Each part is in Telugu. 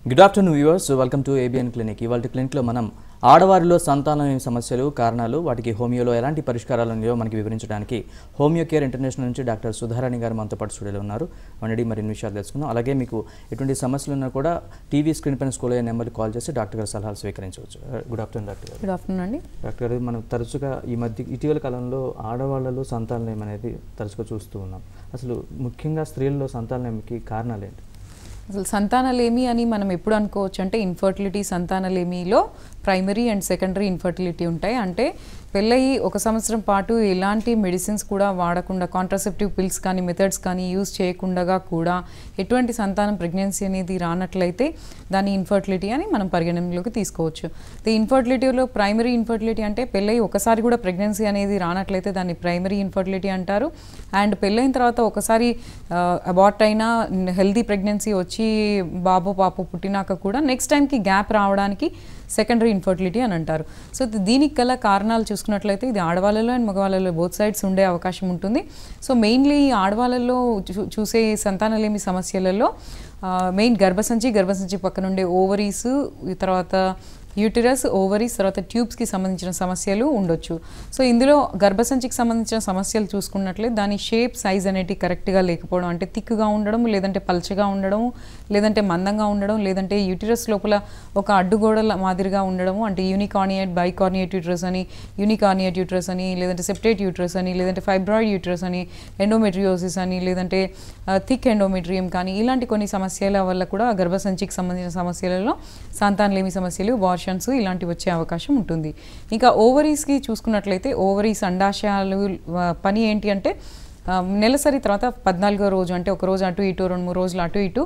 Good afternoon viewers, welcome to ABN clinic. ఇవాళ క్లినిక్లో మనం ఆడవారిలో సంతానం సమస్యలు, కారణాలు, వాటికి హోమియోలో ఎలాంటి పరిష్కారాలు ఉన్నాయో మనకి వివరించడానికి హోమియో కేర్ ఇంటర్నేషనల్ నుంచి డాక్టర్ సుధారాణి గారు మనతో పాటు స్టూడియోలో ఉన్నారు. మనడి మరిన్ని విషయాలు తెలుసుకుందాం. అలాగే మీకు ఎటువంటి సమస్యలు ఉన్నా కూడా టీవీ స్క్రీన్ పైన స్కూల్ అయ్యే నెంబర్కి కాల్ చేసి డాక్టర్ గారు సలహాలు స్వీకరించవచ్చు. గుడ్ ఆఫ్టర్నూన్ డాక్టర్ గారు. గుడ్ ఆఫ్టర్నూన్ అండి. డాక్టర్ గారు, మనం తరచుగా ఇటీవల కాలంలో ఆడవాళ్ళలో సంతానం అనేది తరచుగా చూస్తూ ఉన్నాం. అసలు ముఖ్యంగా స్త్రీలలో సంతానానికి కారణాలు ఏంటి? అసలు సంతానలేమి అని మనం ఎప్పుడు అనుకోవచ్చు అంటే ఇన్ఫర్టిలిటీ, సంతానలేమిలో ప్రైమరీ అండ్ సెకండరీ ఇన్ఫర్టిలిటీ ఉంటాయి. అంటే పెళ్ళయి 1 సంవత్సరం పాటు ఎలాంటి మెడిసిన్స్ కూడా వాడకుండా, కాంట్రాసెప్టివ్ పిల్స్ కానీ మెథడ్స్ కానీ యూజ్ చేయకుండా కూడా ఎటువంటి సంతానం ప్రెగ్నెన్సీ అనేది రానట్లయితే దాన్ని ఇన్ఫర్టిలిటీ అని మనం పరిగణనలోకి తీసుకోవచ్చు. ఈ ఇన్ఫర్టిలిటీలో ప్రైమరీ ఇన్ఫర్టిలిటీ అంటే పెళ్ళయి ఒకసారి కూడా ప్రెగ్నెన్సీ అనేది రానట్లయితే దాన్ని ప్రైమరీ ఇన్ఫర్టిలిటీ అంటారు. అండ్ పెళ్ళైన తర్వాత ఒకసారి అబార్ట్ అయినా హెల్దీ ప్రెగ్నెన్సీ వచ్చి బాబు పాప పుట్టినాక కూడా నెక్స్ట్ టైంకి గ్యాప్ రావడానికి సెకండరీ ఇన్ఫర్టిలిటీ అని అంటారు. సో దీనికి గల కారణాలు చూసుకున్నట్లయితే ఇది ఆడవాళ్ళలో అండ్ మగవాళ్ళలో బోత్ సైడ్స్ ఉండే అవకాశం ఉంటుంది. సో మెయిన్లీ ఆడవాళ్ళలో చూసే సంతానలేమి సమస్యలలో మెయిన్ గర్భసంచి పక్కన ఉండే ఓవరీస్, తర్వాత యూటిరస్, ఓవరీస్, తర్వాత ట్యూబ్స్కి సంబంధించిన సమస్యలు ఉండొచ్చు. సో ఇందులో గర్భసంచికి సంబంధించిన సమస్యలు చూసుకున్నట్లయితే దాని షేప్, సైజ్ అనేటి కరెక్ట్గా లేకపోవడం, అంటే థిక్గా ఉండడం, లేదంటే పల్చగా ఉండడం, లేదంటే మందంగా ఉండడం, లేదంటే యూటిరస్ లోపల ఒక అడ్డుగోడల మాదిరిగా ఉండడము, అంటే యూనికార్నియేట్, బైకార్నియేట్ యూట్రస్ అని, యూనికార్నియేట్ యూట్రస్ అని, లేదంటే సెప్టేట్ యూట్రస్ అని, లేదంటే ఫైబ్రాయిడ్ యూట్రస్ అని, ఎండోమెట్రియోసిస్ అని, లేదంటే థిక్ ఎండోమెట్రియం కానీ, ఇలాంటి కొన్ని సమస్యల వల్ల కూడా గర్భసంచికి సంబంధించిన సమస్యలలో సంతానలేమి సమస్యలు, ఇలాంటివి వచ్చే అవకాశం ఉంటుంది. ఇంకా ఓవరీస్కి చూసుకున్నట్లయితే ఓవరీస్ అండాశయాలు పని ఏంటి అంటే నెలసరి తర్వాత 14వ రోజు, అంటే ఒక రోజు అటు ఇటు 2-3 రోజులు అటు ఇటు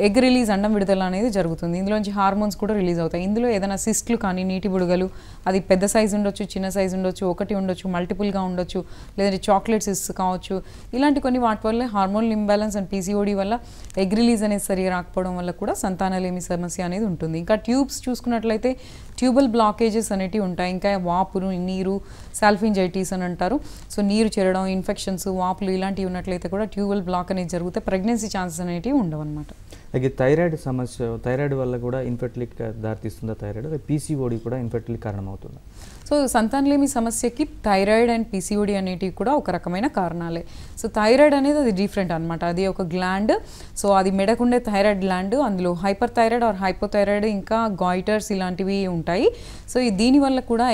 ఎగ్ రిలీజ్, అండం విడుదల అనేది జరుగుతుంది. ఇందులోంచి హార్మోన్స్ కూడా రిలీజ్ అవుతాయి. ఇందులో ఏదైనా సిస్ట్లు కానీ, నీటి బుడగలు, అది పెద్ద సైజు ఉండొచ్చు, చిన్న సైజు ఉండొచ్చు, ఒకటి ఉండొచ్చు, మల్టిపుల్గా ఉండొచ్చు, లేదంటే చాక్లెట్ సిస్ట్ కావచ్చు. ఇలాంటి కొన్ని వాటి వల్ల హార్మోనల్ ఇంబ్యాలెన్స్ అండ్ పీసీఓడి వల్ల ఎగ్ రిలీజ్ అనేది సరిగా రాకపోవడం వల్ల కూడా సంతానలేమి సమస్య అనేది ఉంటుంది. ఇంకా ట్యూబ్స్ చూసుకున్నట్లయితే ట్యూబల్ బ్లాకేజెస్ అనేటివి ఉంటాయి. ఇంకా వాపులు, నీరు, సాల్ఫింజైటిస్ అని అంటారు. సో నీరు చేరడం, ఇన్ఫెక్షన్స్, వాపులు ఇలాంటివి ఉన్నట్లయితే కూడా ట్యూబల్ బ్లాక్ అనేది జరిగితే ప్రెగ్నెన్సీ ఛాన్సెస్ అనేటివి ఉండవు అనమాట. అలాగే థైరాయిడ్ సమస్య, థైరాయిడ్ వల్ల కూడా ఇన్ఫర్టిలిటీకి దారితీస్తుందా? థైరాయిడ్ పీసీఓడి కూడా ఇన్ఫర్టిలిటీ కారణమవుతుందా? సో సంతానలేమి సమస్యకి థైరాయిడ్ అండ్ పీసీఓడి అనేటివి కూడా ఒక రకమైన కారణాలే. సో థైరాయిడ్ అనేది అది డిఫరెంట్ అనమాట. అది ఒక గ్లాండ్. సో అది మెడకుండే థైరాయిడ్ గ్లాండ్. అందులో హైపర్ థైరాయిడ్ ఆర్ హైపోథైరాయిడ్, ఇంకా గాయిటర్స్ ఇలాంటివి ఉంటాయి. సో దీనివల్ల కూడా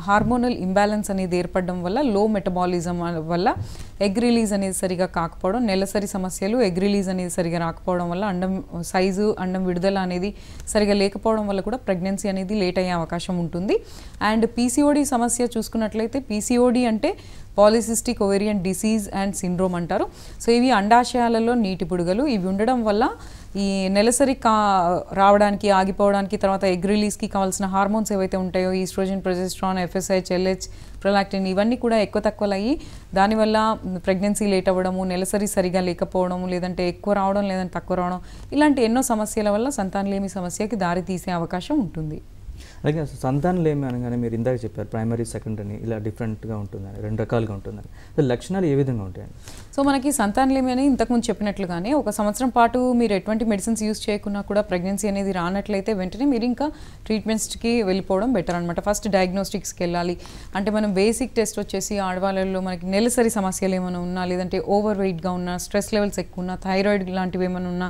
హార్మోనల్ ఇంబ్యాలెన్స్ అనేది ఏర్పడడం వల్ల, లో మెటబాలిజం వల్ల ఎగ్ రిలీజ్ అనేది సరిగా కాకపోవడం, నెలసరి సమస్యలు, ఎగ్ రిలీజ్ అనేది సరిగా రాకపోవడం వల్ల, అండం సైజు, అండం విడుదల అనేది సరిగా లేకపోవడం వల్ల కూడా ప్రెగ్నెన్సీ అనేది లేట్ అయ్యే అవకాశం ఉంటుంది. అండ్ పీసీఓడి సమస్య చూసుకున్నట్లయితే పీసీఓడి అంటే polycystic ovarian disease and syndrome అంటారు. సో ఇవి అండాశయాలలో నీటి బుడగలు. ఇవి ఉండడం వల్ల ఈ నెలసరి రావడానికి, ఆగిపోవడానికి, తర్వాత ఎగ్ రిలీజ్కి కావాల్సిన హార్మోన్స్ ఏవైతే ఉంటాయో, estrogen, progesterone, FSH, LH, prolactin, ఇవన్నీ కూడా ఎక్కువ తక్కువలు అయ్యి దానివల్ల ప్రెగ్నెన్సీ లేట్ అవ్వడము, నెలసరి సరిగా లేకపోవడము, లేదంటే ఎక్కువ రావడం, లేదంటే తక్కువ రావడం, ఇలాంటి ఎన్నో సమస్యల వల్ల సంతానలేమి సమస్యకి దారి తీసే అవకాశం ఉంటుంది. అలాగే అసలు సంతానలేమి అనగానే మీరు ఇందాక చెప్పారు ప్రైమరీ, సెకండరీ ఇలా డిఫరెంట్గా ఉంటుందని, 2 రకాలుగా ఉంటుందని. అసలు లక్షణాలు ఏ విధంగా ఉంటాయండి? సో మనకి సంతానలేమి అని ఇంతకుముందు చెప్పినట్లుగానే 1 సంవత్సరం పాటు మీరు ఎటువంటి మెడిసిన్స్ యూజ్ చేయకున్నా కూడా ప్రెగ్నెన్సీ అనేది రానట్లయితే వెంటనే మీరు ఇంకా ట్రీట్మెంట్స్కి వెళ్ళిపోవడం బెటర్ అనమాట. ఫస్ట్ డయాగ్నోస్టిక్స్కి వెళ్ళాలి. అంటే మనం బేసిక్ టెస్ట్ వచ్చేసి ఆడవాళ్ళలో మనకి నెలసరి సమస్యలు ఏమైనా ఉన్నా, లేదంటే ఓవర్ వెయిట్గా ఉన్నా, స్ట్రెస్ లెవెల్స్ ఎక్కువ ఉన్నా, థైరాయిడ్ లాంటివి ఏమైనా ఉన్నా,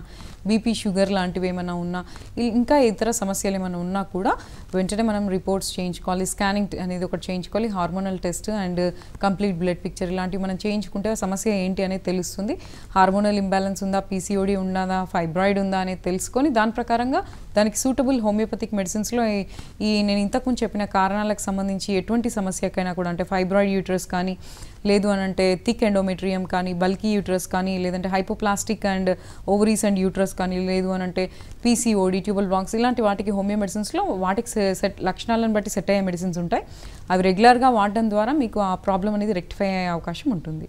బీపీ, షుగర్ లాంటివి ఏమైనా ఉన్నా, ఇంకా ఇతర సమస్యలు ఏమైనా ఉన్నా కూడా వెంటనే మనం రిపోర్ట్స్ చేయించుకోవాలి. స్కానింగ్ అనేది ఒకటి చేయించుకోవాలి. Hormonal test and complete blood picture ఇలాంటివి మనం చేయించుకుంటే ఆ సమస్య ఏంటి అనేది తెలుస్తుంది. హార్మోనల్ ఇంబ్యాలెన్స్ ఉందా, పీసీఓడి ఉందా, ఫైబ్రాయిడ్ ఉందా అనేది తెలుసుకొని దాని ప్రకారంగా దానికి సూటబుల్ హోమియోపతిక్ మెడిసిన్స్లో నేను ఇంతకుముందు చెప్పిన కారణాలకు సంబంధించి ఎటువంటి సమస్యకైనా కూడా, అంటే ఫైబ్రాయిడ్ యూట్రస్ కానీ, లేదు అని అంటే థిక్ ఎండోమెట్రియం కానీ, బల్కీ యూట్రస్ కానీ, లేదంటే hypoplastic and ovaries and uterus కానీ, లేదు అని అంటే పీసీఓడి, ట్యూబల్ బ్లాక్స్, ఇలాంటి వాటికి హోమియో మెడిసిన్స్లో వాటికి లక్షణాలను బట్టి సెట్ అయ్యే మెడిసిన్స్ ఉంటాయి. అవి రెగ్యులర్గా వాడడం ద్వారా మీకు ఆ ప్రాబ్లం అనేది రెక్టిఫై అయ్యే అవకాశం ఉంటుంది.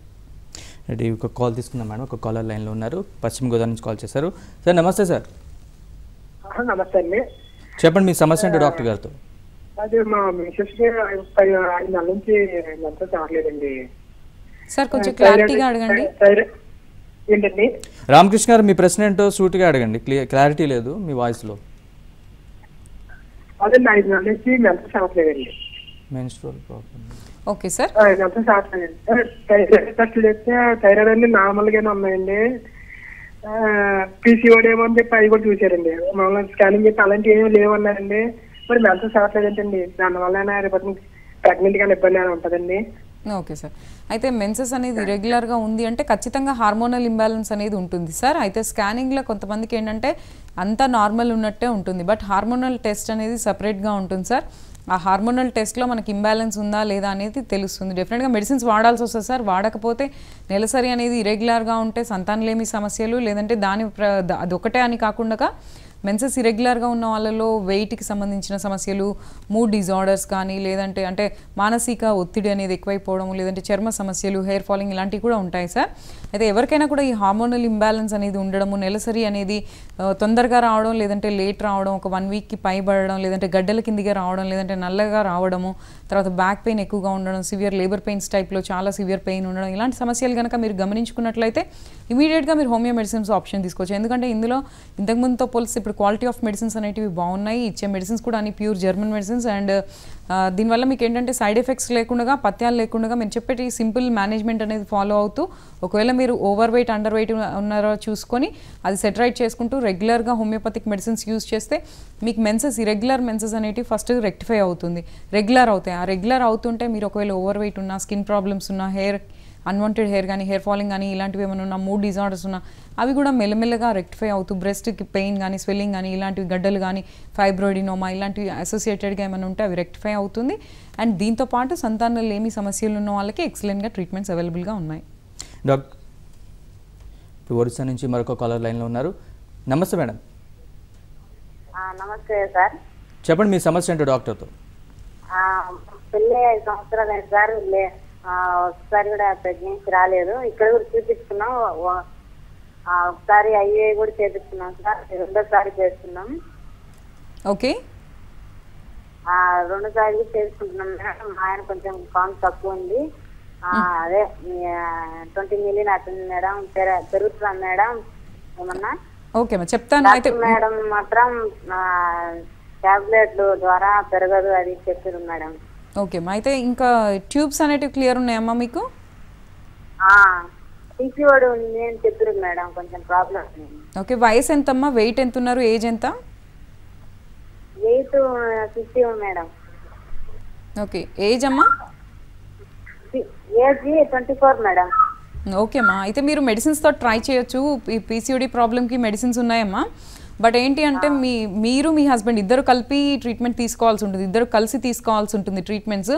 అంటే ఒక కాల్ తీసుకున్నాం మేడం. ఒక కాలర్ లైన్లో ఉన్నారు, పశ్చిమ గోదావరి నుంచి కాల్ చేశారు. సార్ నమస్తే సార్. నమస్తే అండి. చెప్పండి మీ సమస్య అంటే డాక్టర్ గారితో. అదే మా మిసెస్ 5 నెలల నుంచి మంచిగా కావట్లేదండి సార్. కొంచెం క్లారిటీగా అడగండి. ఏంటండి రామకృష్ణ గారు, మీ ప్రశ్న ఏంటో సూటిగా అడగండి. క్లారిటీ లేదు మీ వాయిస్లో. అదండి 5 నెలల నుంచి మెంటల్ అవ్వట్లేదండి. Menstrual problem. Okay sir. మెంటల్ అవ్వట్లేదండి. థైరాయిడ్ టెస్టులు చేస్తే థైరాయిడ్ అన్ని నార్మల్గానే ఉన్నాయండి. పీసీఓడి ఏమో అని చెప్పి అవి కూడా చూసారండి. మామూలుగా స్కానింగ్ చెప్పి అలాంటివి ఏమీ లేవన్నారండి. మరి మెంటల్ అవ్వట్లేదు ఏంటండి? దానివల్ల రేపటి ప్రెగ్నెంట్ గానే ఇబ్బంది అని ఉంటుందండి. Okay sir. అయితే మెన్సెస్ అనేది ఇరెగ్యులర్గా ఉంది అంటే ఖచ్చితంగా హార్మోనల్ ఇంబ్యాలెన్స్ అనేది ఉంటుంది సార్. అయితే స్కానింగ్లో కొంతమందికి ఏంటంటే అంతా నార్మల్ ఉన్నట్టే ఉంటుంది, బట్ హార్మోనల్ టెస్ట్ అనేది సపరేట్గా ఉంటుంది సార్. ఆ హార్మోనల్ టెస్ట్లో మనకి ఇంబ్యాలెన్స్ ఉందా లేదా అనేది తెలుస్తుంది. డెఫినెట్గా మెడిసిన్స్ వాడాల్సి వస్తుంది సార్. వాడకపోతే నెలసరి అనేది ఇరెగ్యులర్గా ఉంటే సంతానలేమి సమస్యలు, లేదంటే అదొకటే అని కాకుండా మెన్సెస్ ఇరెగ్యులర్గా ఉన్న వాళ్ళలో వెయిట్కి సంబంధించిన సమస్యలు, మూడ్ డిజార్డర్స్ కానీ, లేదంటే అంటే మానసిక ఒత్తిడి అనేది ఎక్కువైపోవడం, లేదంటే చర్మ సమస్యలు, హెయిర్ ఫాలింగ్ ఇలాంటివి కూడా ఉంటాయి సార్. అయితే ఎవరికైనా కూడా ఈ హార్మోనల్ ఇంబ్యాలెన్స్ అనేది ఉండడము, నెలసరి అనేది తొందరగా రావడం, లేదంటే లేట్ రావడం, ఒక 1 వీక్కి పైబడడం, లేదంటే గడ్డల కిందిగా రావడం, లేదంటే నల్లగా రావడము, తర్వాత బ్యాక్ పెయిన్ ఎక్కువగా ఉండడం, సివియర్ లేబర్ పెయిన్స్ టైప్లో చాలా సివియర్ పెయిన్ ఉండడం, ఇలాంటి సమస్యలు కనుక మీరు గమనించుకున్నట్లయితే ఇమీడియట్గా మీరు హోమియో మెడిసిన్స్ ఆప్షన్ తీసుకోవచ్చు. ఎందుకంటే ఇందులో ఇంతకుముందుతో పోలిస్తే ఇప్పుడు క్వాలిటీ ఆఫ్ మెడిసిన్స్ అనేటివి బాగున్నాయి. ఇచ్చే మెడిసిన్స్ కూడా అన్ని ప్యూర్ జర్మన్ మెడిసిన్స్. అండ్ దీనివల్ల మీకు ఏంటంటే సైడ్ ఎఫెక్ట్స్ లేకుండా, పత్యాలు లేకుండా మీరు చెప్పేటి సింపుల్ మేనేజ్మెంట్ అనేది ఫాలో అవుతూ, ఒకవేళ మీరు ఓవర్ వెయిట్ అండర్ వెయిట్ ఉన్నారో చూసుకొని అది సెటరైట్ చేసుకుంటూ రెగ్యులర్గా హోమియోపతిక్ మెడిసిన్స్ యూజ్ చేస్తే మీకు మెన్సెస్ ఇరెగ్యులర్ మెన్సెస్ అనేటివి ఫస్ట్ రెక్టిఫై అవుతుంది, రెగ్యులర్ అవుతాయి. ఆ రెగ్యులర్ అవుతుంటే మీరు ఒకవేళ ఓవర్ వెయిట్ ఉన్నా, స్కిన్ ప్రాబ్లమ్స్ ఉన్నా, అన్వాంటెడ్ హెయిర్ కానీ, హెయిర్ ఫాలింగ్ కానీ ఇలాంటివి ఏమైనా ఉన్నా, మూడ్ డిజార్డర్స్ ఉన్నా అవి కూడా మెల్లమెల్లగా రెక్టిఫై అవుతూ బ్రెస్ట్కి పెయిన్ కానీ, స్వెల్లింగ్ కానీ, ఇలాంటివి గడ్డలు కానీ, ఫైబ్రాయిడినోమా ఇలాంటివి అసోసియేటెడ్గా ఏమైనా ఉంటే అవి రెక్టిఫై అవుతుంది. అండ్ దీంతోపాటు సంతానలేమి సమస్యలు ఉన్న వాళ్ళకి ఎక్సలెంట్గా ట్రీట్మెంట్స్ అవైలబుల్గా ఉన్నాయి. డాక్టర్, ఇప్పుడు ఒరిస్సా నుంచి మరొక కాలర్ లైన్లో ఉన్నారు. నమస్తే మేడం. నమస్తే సార్. చెప్పండి మీ సమస్య ఏంటో డాక్టర్తో. పెళ్ళి 5 సంవత్సరాలు అయింది సార్. ఒకసారి కూడా ప్రెగ్నెన్సీ రాలేదు. ఇక్కడ కూడా చూపిస్తున్నాం. ఒకసారి ఐఏ కూడా చేపిస్తున్నాం సార్. 2వ సారి చేస్తున్నాం. ఓకే. 2సారి కూడా చేసుకుంటున్నాం మేడం. ఆయన కొంచెం కౌంట్ తక్కువ ఉంది. అదే 20 మిలియన్ అవుతుంది మేడం. పెరుగుతున్నాం మేడం ఏమన్నా. ఓకే మేడం చెప్తాను. అయితే మేడం మాత్రం టాబ్లెట్లు ద్వారా పెరగదు అది చెప్పారు మేడం. ఓకే అమ్మా. అయితే ఇంకా ట్యూబ్స్ అనేటివి క్లియర్ ఉన్నాయమ్మా మీకు? పీసీఓడి ఉంది అని చెప్పారు మేడం. కొంచెం ప్రాబ్లం. ఓకే. వయసు ఎంతమ్మా? వెయిట్ ఎంత ఉన్నారు? ఏజ్ ఎంత? Weight 50 madam. ఓకే. ఏజ్ అమ్మా? Age 24 madam. ఓకే అమ్మా. అయితే మీరు మెడిసిన్స్తో ట్రై చేయొచ్చు. ఈ పీసీఓడి ప్రాబ్లమ్కి మెడిసిన్స్ ఉన్నాయమ్మా. బట్ ఏంటి అంటే మీరు మీ హస్బెండ్ ఇద్దరు కలిపి ట్రీట్మెంట్ తీసుకోవాల్సి ఉంటుంది, ఇద్దరు కలిసి తీసుకోవాల్సి ఉంటుంది ట్రీట్మెంట్స్.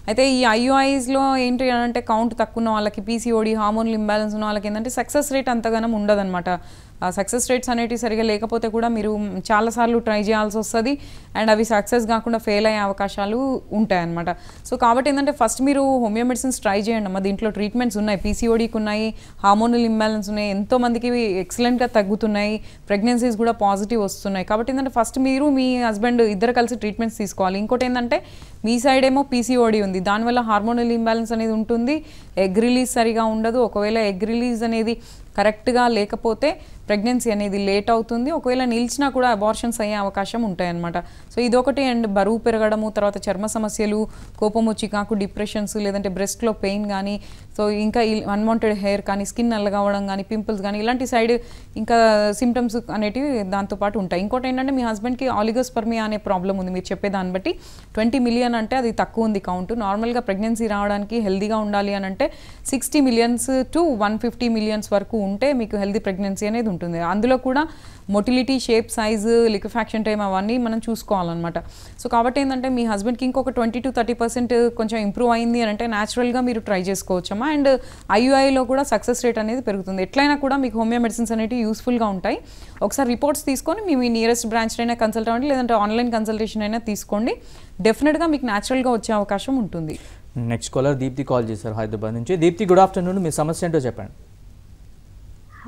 అయితే ఈ ఐయుఐస్లో ఏంటి అంటే కౌంట్ తక్కువ ఉన్న వాళ్ళకి, పీసీఓడి హార్మోనల్ ఇంబ్యాలెన్స్ ఉన్న వాళ్ళకి ఏంటంటే సక్సెస్ రేట్ అంతగానం ఉండదన్నమాట. సక్సెస్ రేట్స్ అనేటివి సరిగా లేకపోతే కూడా మీరు చాలాసార్లు ట్రై చేయాల్సి వస్తుంది. అండ్ అవి సక్సెస్ కాకుండా ఫెయిల్ అయ్యే అవకాశాలు ఉంటాయన్నమాట. సో కాబట్టి ఏంటంటే ఫస్ట్ మీరు హోమియో మెడిసిన్స్ ట్రై చేయండి అమ్మా. దీంట్లో ట్రీట్మెంట్స్ ఉన్నాయి, పీసీఓడికి ఉన్నాయి, హార్మోనల్ ఇంబ్యాలెన్స్ ఉన్నాయి, ఎంతోమందికి ఎక్సలెంట్గా తగ్గుతున్నాయి, ప్రెగ్నెన్సీస్ కూడా పాజిటివ్ వస్తున్నాయి. కాబట్టి ఏంటంటే ఫస్ట్ మీరు మీ హస్బెండ్ ఇద్దరు కలిసి ట్రీట్మెంట్స్ తీసుకోవాలి. ఇంకోటి ఏంటంటే మీ సైడ్ ఏమో పీసీఓడి ఉంది, దానివల్ల హార్మోనల్ ఇంబ్యాలెన్స్ అనేది ఉంటుంది, ఎగ్ రిలీజ్ సరిగా ఉండదు. ఒకవేళ ఎగ్ రిలీజ్ అనేది కరెక్ట్గా లేకపోతే ప్రెగ్నెన్సీ అనేది లేట్ అవుతుంది. ఒకవేళ నిలిచినా కూడా అబార్షన్స్ అయ్యే అవకాశం ఉంటాయన్నమాట. సో ఇదొకటి. అండ్ బరువు పెరగడము, తర్వాత చర్మ సమస్యలు, కోపము, చికాకు, డిప్రెషన్స్, లేదంటే బ్రెస్ట్లో పెయిన్ కానీ, సో ఇంకా అన్వాంటెడ్ హెయిర్ కానీ, స్కిన్ నల్లగవడం కానీ, పింపుల్స్ కానీ ఇలాంటి సైడ్ ఇంకా సిమ్టమ్స్ అనేటివి దాంతోపాటు ఉంటాయి. ఇంకోటి ఏంటంటే మీ హస్బెండ్కి ఆలిగోస్పర్మియా అనే ప్రాబ్లం ఉంది. మీరు చెప్పేదాన్ని బట్టి 20 మిలియన్ అంటే అది తక్కువ ఉంది కౌంట్. నార్మల్గా ప్రెగ్నెన్సీ రావడానికి హెల్దీగా ఉండాలి అని అంటే 60 మిలియన్స్ టు 150 మిలియన్స్ వరకు ఉంటే మీకు హెల్దీ ప్రెగ్నెన్సీ అనేది ఉంటుంది. అందులో కూడా motility, shape, size, liquefaction time అవన్నీ మనం చూసుకోవాలన్నమాట. సో కాబట్టి ఏంటంటే మీ హస్బెండ్కి ఇంకొక 20 to 30% కొంచెం ఇంప్రూవ్ అయింది అని అంటే న్యాచురల్గా మీరు ట్రై చేసుకోవచ్చమ్మా. అండ్ ఐయుఐలో కూడా సక్సెస్ రేట్ అనేది పెరుగుతుంది. ఎట్లయినా కూడా మీకు హోమియో మెడిసిన్స్ అనేవి యూస్ఫుల్గా ఉంటాయి. ఒకసారి రిపోర్ట్స్ తీసుకొని మీ నియరెస్ట్ బ్రాంచ్ అయినా కన్సల్ట్ అవ్వండి, లేదంటే ఆన్లైన్ కన్సల్టేషన్ అయినా తీసుకోండి. డెఫినెట్గా మీకు న్యాచురల్గా వచ్చే అవకాశం ఉంటుంది. నెక్స్ట్ కాలర్ దీప్తి కాల్ చేశారు హైదరాబాద్ నుంచి. Deepti, good afternoon. మీ సమస్య ఏంటో చెప్పండి.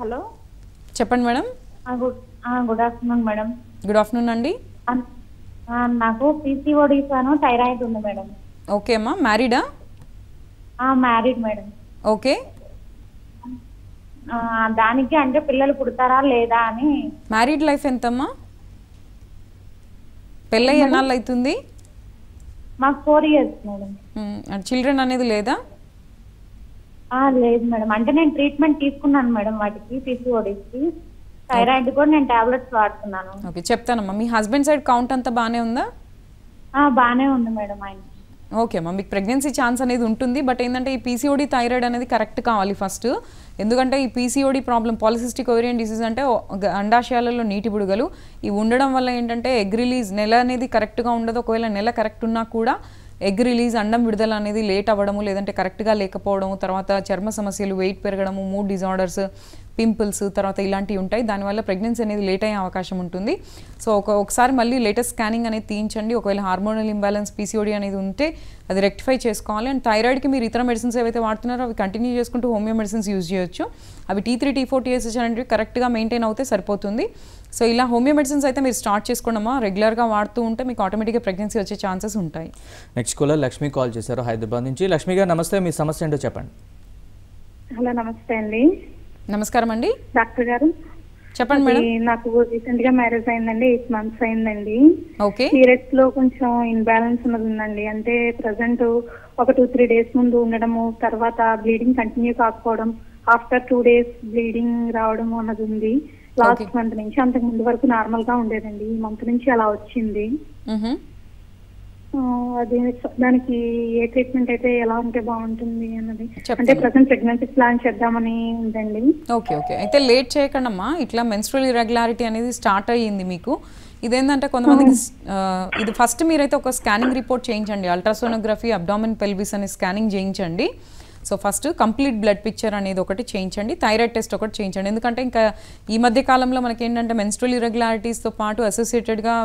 హలో, చెప్పండి madam. Good afternoon madam. Good afternoon అండి. నాకు పీసీఓడి థైరాయిడ్ ఉంది మేడం. ఓకే అమ్మా. మ్యారీడా? Married madam. ఓకే. దానికి అంటే పిల్లలు పుడతారా లేదా అని. మ్యారీడ్ లైఫ్ ఎంతమ్మా? పెళ్ళై ఎన్నాళ్ళు అవుతుంది? మాకు 4 years మేడం. చిల్డ్రన్ అనేది లేదా? లేదు మేడం, అంటే నేను ట్రీట్మెంట్ తీసుకున్నాను మేడం వాటికి, PCODకి. థైరాయిడ్ కూడా నేను టాబ్లెట్స్ వాడుతున్నాను. ఓకే, చెప్తానమ్మా. మీ హస్బెండ్ సైడ్ కౌంట్ అంతా బాగానే ఉందా? బాగానే ఉంది మేడం ఆయన. ఓకే అమ్మా, మీకు ప్రెగ్నెన్సీ ఛాన్స్ అనేది ఉంటుంది. బట్ ఏంటంటే ఈ PCOD థైరాయిడ్ అనేది కరెక్ట్ కావాలి ఫస్ట్. ఎందుకంటే ఈ PCOD problem, polycystic ovarian disease అంటే అండాశయాలలో నీటి బుడగలు ఇవి ఉండడం వల్ల ఏంటంటే ఎగ్ రిలీజ్ నెల అనేది కరెక్ట్గా ఉండదు. ఒకవేళ నెల కరెక్ట్ ఉన్నా కూడా ఎగ్ రిలీజ్, అండం విడుదల అనేది లేట్ అవ్వడము, లేదంటే కరెక్ట్గా లేకపోవడము, తర్వాత చర్మ సమస్యలు, వెయిట్ పెరగడము, మూడ్ డిజార్డర్స్, పింపుల్స్ తర్వాత ఇలాంటివి ఉంటాయి. దానివల్ల ప్రెగ్నెన్సీ అనేది లేట్ అయ్యే అవకాశం ఉంటుంది. సో ఒకసారి మళ్ళీ లేటెస్ట్ స్కానింగ్ అనేది తీయించండి. ఒకవేళ హార్మోనల్ ఇంబ్యాలెన్స్ PCOD అనేది ఉంటే అది రెక్టిఫై చేసుకోవాలి. అండ్ థైరాయిడ్కి మీరు ఇతర మెడిసిన్స్ ఏవైతే వాడుతున్నారో అవి కంటిన్యూ చేసుకుంటూ హోమియో మెడిసిన్స్ యూజ్ చేయొచ్చు. అవి T3, T4, TSH అనేవి కరెక్ట్గా మెయింటైన్ అవుతే సరిపోతుంది. సో ఇలా హోమియో మెడిసిన్స్ అయితే మీరు స్టార్ట్ చేసుకోండమ్మా. రెగ్యులర్గా వాడుతూ ఉంటే మీకు ఆటోమేటిక్గా ప్రెగ్నెన్సీ వచ్చే ఛాన్సెస్ ఉంటాయి. నెక్స్ట్ కాలర్ లక్ష్మి కాల్ చేశారు హైదరాబాద్ నుంచి. లక్ష్మి గారు నమస్తే, మీ సమస్య ఏంటో చెప్పండి. హలో, నమస్తే అండి. నమస్కారం అండి, డాక్టర్ గారు. చెప్పండి మేడం. నాకు రీసెంట్ గా మ్యారేజ్ అయిందండి, 8 months అయిందండి. ఓకే, పీరియడ్స్ లో కొంచెం ఇన్బ్యాలెన్స్ ఉన్నది ఉందండి. అంటే ప్రెసెంట్ ఒక 2-3 days ముందు ఉండడము, తర్వాత బ్లీడింగ్ కంటిన్యూ కాకపోవడం, ఆఫ్టర్ 2 days బ్లీడింగ్ రావడం అన్నది ఉంది. లాస్ట్ మంత్ నుంచి, అంతకు ముందు వరకు నార్మల్ గా ఉండేదండి. ఈ మంత్ నుంచి అలా వచ్చింది. అది దానికి ఏ ట్రీట్మెంట్ అయితే ఎలా ఉంటే బాగుంటుంది అన్నది, అంటే ప్రెసెంట్ ప్రెగ్నెన్సీ ప్లాన్ చేద్దామని ఉందండి. ఓకే ఓకే, అయితే లేట్ చేయకండమ్మా. ఇట్లా మెన్స్ట్రువల్ ఇర్రెగ్యులారిటీ అనేది స్టార్ట్ అయ్యింది మీకు. ఇదేంటంటే కొంతమందికి ఇది ఫస్ట్ మీరైతే ఒక స్కానింగ్ రిపోర్ట్ చేయించండి. అల్ట్రాసోనోగ్రఫీ అబ్డామిన్ పెల్విస్ అనే స్కానింగ్ చేయించండి. So first complete blood picture అనేది ఒకటి చేయించండి, థైరాయిడ్ టెస్ట్ ఒకటి చేయించండి. ఎందుకంటే ఇంకా ఈ మధ్య కాలంలో మనకి ఏంటంటే మెన్స్ట్రువల్ ఇర్రెగ్యులారిటీస్తో పాటు అసోసియేటెడ్గా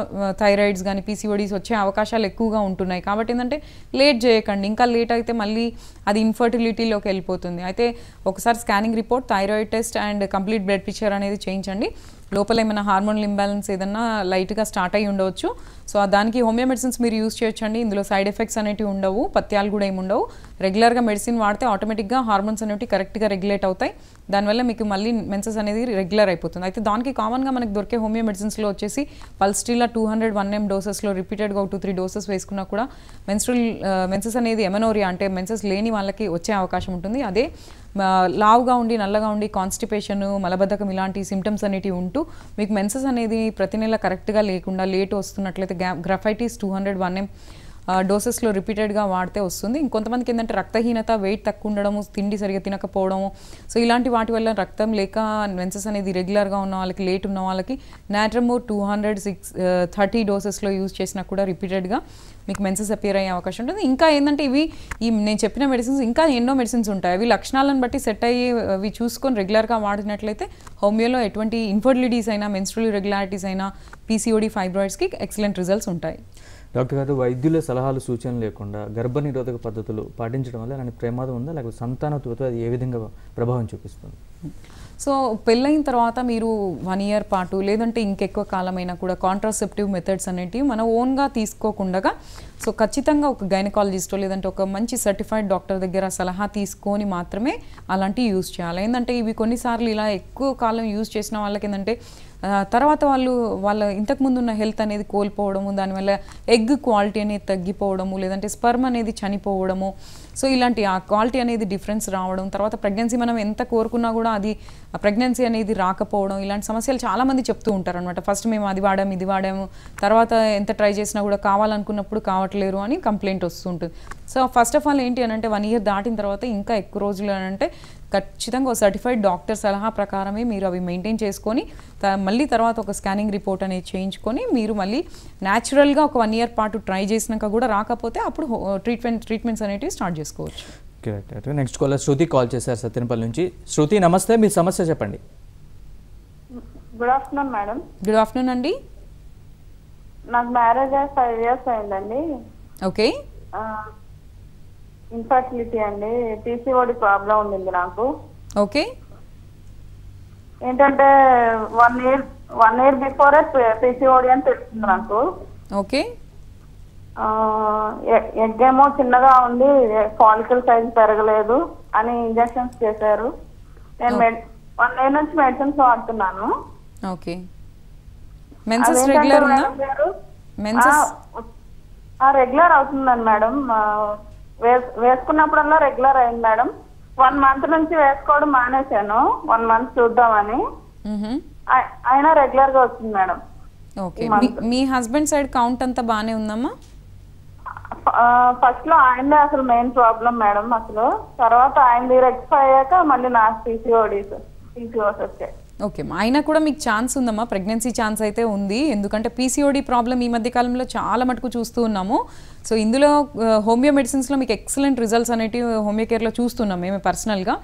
థైరాయిడ్స్ కానీ PCODs వచ్చే అవకాశాలు ఎక్కువగా ఉంటున్నాయి. కాబట్టి ఏంటంటే లేట్ చేయకండి. ఇంకా లేట్ అయితే మళ్ళీ అది ఇన్ఫర్టిలిటీలోకి వెళ్ళిపోతుంది. అయితే ఒకసారి scanning report, thyroid test and complete blood picture అనేది చేయించండి. లోపల ఏమైనా హార్మోనల్ ఇంబ్యాలెన్స్ ఏదన్నా లైట్గా స్టార్ట్ అయ్యి ఉండవచ్చు. సో దానికి హోమియో మెడిసిన్స్ మీరు యూజ్ చేయొచ్చండి. ఇందులో సైడ్ ఎఫెక్ట్స్ అనేవి ఉండవు, పత్యాలు కూడా ఏమి ఉండవు. రెగ్యులర్గా మెడిసిన్ వాడితే ఆటోమేటిక్గా హార్మోన్స్ అనేవి కరెక్ట్గా రెగ్యులేట్ అవుతాయి. దానివల్ల మీకు మళ్ళీ మెన్సెస్ అనేది రెగ్యులర్ అయిపోతుంది. అయితే దానికి కామన్గా మనకి దొరికే హోమియో మెడిసిన్స్లో వచ్చేసి పల్స్టిలా 200 1mg డోసెస్లో రిపీటెడ్గా 2-3 doses వేసుకున్నా కూడా మెన్సెస్ అనేది ఎమెనోరియా అంటే మెన్సెస్ లేని వాళ్ళకి వచ్చే అవకాశం ఉంటుంది. అదే లావుగా ఉండి, నల్లగా ఉండి, కాన్స్టిపేషన్, మలబద్ధకం ఇలాంటి సిమ్టమ్స్ అనేటివి ఉంటూ మీకు మెన్సెస్ అనేది ప్రతి నెల కరెక్ట్గా లేకుండా లేట్ వస్తున్నట్లయితే గ్రాఫైటిస్ 200 1mg డోసెస్లో రిపీటెడ్గా వాడితే వస్తుంది. ఇంకొంతమందికి ఏంటంటే రక్తహీనత, వెయిట్ తక్కువ ఉండడము, తిండి సరిగా తినకపోవడము, సో ఇలాంటి వాటి వల్ల రక్తం లేక మెన్సెస్ అనేది రెగ్యులర్గా ఉన్న వాళ్ళకి, లేట్ ఉన్న వాళ్ళకి నాట్రమోర్ 230 డోసెస్లో యూజ్ చేసినా కూడా రిపీటెడ్గా మీకు మెన్సెస్ అపియర్ అయ్యే అవకాశం ఉంటుంది. ఇంకా ఏంటంటే ఈ నేను చెప్పిన మెడిసిన్స్ ఇంకా ఎన్నో మెడిసిన్స్ ఉంటాయి. అవి లక్షణాలను బట్టి సెట్ అయ్యి అవి చూసుకొని రెగ్యులర్గా వాడినట్లయితే హోమియోలో ఎటువంటి ఇన్ఫర్టిలిటీస్ అయినా, మెన్స్ట్రువల్ ఇర్రెగ్యులారిటీస్ అయినా, PCOD ఫైబ్రాయిడ్స్కి ఎక్సలెంట్ రిజల్ట్స్ ఉంటాయి. డాక్టర్ గారు, వైద్యుల సలహాలు సూచనలు లేకుండా గర్భనిరోధక పద్ధతులు పాటించడం వల్ల అలాంటి ప్రమాదం ఉందా, లేకపోతే సంతానోత్పత్తి అది ఏ విధంగా ప్రభావం చూపిస్తుంది? సో పెళ్ళైన తర్వాత మీరు 1 year పాటు లేదంటే ఇంకెక్కువ కాలమైనా కూడా కాంట్రాసెప్టివ్ మెథడ్స్ అనేటివి మన ఓన్గా తీసుకోకుండా సో ఖచ్చితంగా ఒక గైనకాలజిస్టో లేదంటే ఒక మంచి సర్టిఫైడ్ డాక్టర్ దగ్గర సలహా తీసుకొని మాత్రమే అలాంటివి యూజ్ చేయాలి. ఏంటంటే ఇవి కొన్నిసార్లు ఇలా ఎక్కువ కాలం యూజ్ చేసిన వాళ్ళకి ఏంటంటే తర్వాత వాళ్ళ ఇంతకుముందు ఉన్న హెల్త్ అనేది కోల్పోవడము, దానివల్ల ఎగ్ క్వాలిటీ అనేది తగ్గిపోవడము, లేదంటే స్పర్మ్ అనేది చనిపోవడము, సో ఇలాంటి ఆ క్వాలిటీ అనేది డిఫరెన్స్ రావడం, తర్వాత ప్రెగ్నెన్సీ మనం ఎంత కోరుకున్నా కూడా అది ప్రెగ్నెన్సీ అనేది రాకపోవడం, ఇలాంటి సమస్యలు చాలామంది చెప్తూ ఉంటారు అనమాట. ఫస్ట్ మేము అది వాడాము, ఇది వాడాము, తర్వాత ఎంత ట్రై చేసినా కూడా కావాలనుకున్నప్పుడు కావట్లేరు అని కంప్లైంట్ వస్తుంటుంది. సో ఫస్ట్ ఆఫ్ ఆల్ ఏంటి అని అంటే 1 year దాటిన తర్వాత ఇంకా ఎక్కువ రోజులు అని అంటే ఖచ్చితంగా ఒక సర్టిఫైడ్ డాక్టర్ సలహా ప్రకారమే మీరు అవి మెయింటైన్ చేసుకొని మళ్ళీ తర్వాత ఒక స్కానింగ్ రిపోర్ట్ అనేది చేయించుకొని మీరు మళ్ళీ న్యాచురల్గా ఒక 1 year పాటు ట్రై చేసినాక కూడా రాకపోతే అప్పుడు ట్రీట్మెంట్స్ అనేవి స్టార్ట్ చేసుకోవచ్చు. కరెక్ట్. నెక్స్ట్ కాలర్ శృతి కాల్ చేశారు సత్యనపల్లి నుంచి. శృతి నమస్తే, మీ సమస్య చెప్పండి. Good afternoon madam. Good afternoon అండి. నాకు మ్యారేజ్ 5 years అయిందండి. ఓకే. ఇన్ఫర్టిలిటీ అండి, PCOD ప్రాబ్లం ఉండింది నాకు. ఓకే. ఏంటంటే 1 year బిఫోరే PCOD అని తెలిసింది నాకు. ఓకే. ఎగ్ ఏమో చిన్నగా ఉంది, ఫాలికల్ సైజ్ పెరగలేదు అని ఇంజెక్షన్స్ చేశారు. నేను 1 year నుంచి మెడిసిన్స్ వాడుతున్నాను. ఓకే. మెన్సెస్ రెగ్యులర్ ఉందా? మెన్సెస్ రెగ్యులర్ అవుతుందండి మేడం. వేసుకున్నప్పుడల్లా రెగ్యులర్ అయింది మేడం. 1 month నుంచి వేసుకోవడం మానేశాను, 1 month చూద్దామని. అయినా రెగ్యులర్ గా వస్తుంది మేడం. ఓకే, మీ హస్బెండ్ సైడ్ కౌంట్ అంతా బాగానే ఉందమ్మా? ఫస్ట్ లో ఆయనదే అసలు మెయిన్ ప్రాబ్లం మేడం. అసలు తర్వాత ఆయనది రెక్టిఫై అయ్యాక మళ్ళీ నాకు పీసీఓస్ వచ్చాయి. ఓకే, అయినా కూడా మీకు ఛాన్స్ ఉందమ్మా, ప్రెగ్నెన్సీ ఛాన్స్ అయితే ఉంది. ఎందుకంటే పీసీఓడి ప్రాబ్లం ఈ మధ్య కాలంలో చాలా మటుకు చూస్తూ ఉన్నాము. సో ఇందులో హోమియో మెడిసిన్స్లో మీకు ఎక్సలెంట్ రిజల్ట్స్ అనేటివి హోమియో కేర్లో చూస్తున్నాం మేము పర్సనల్గా.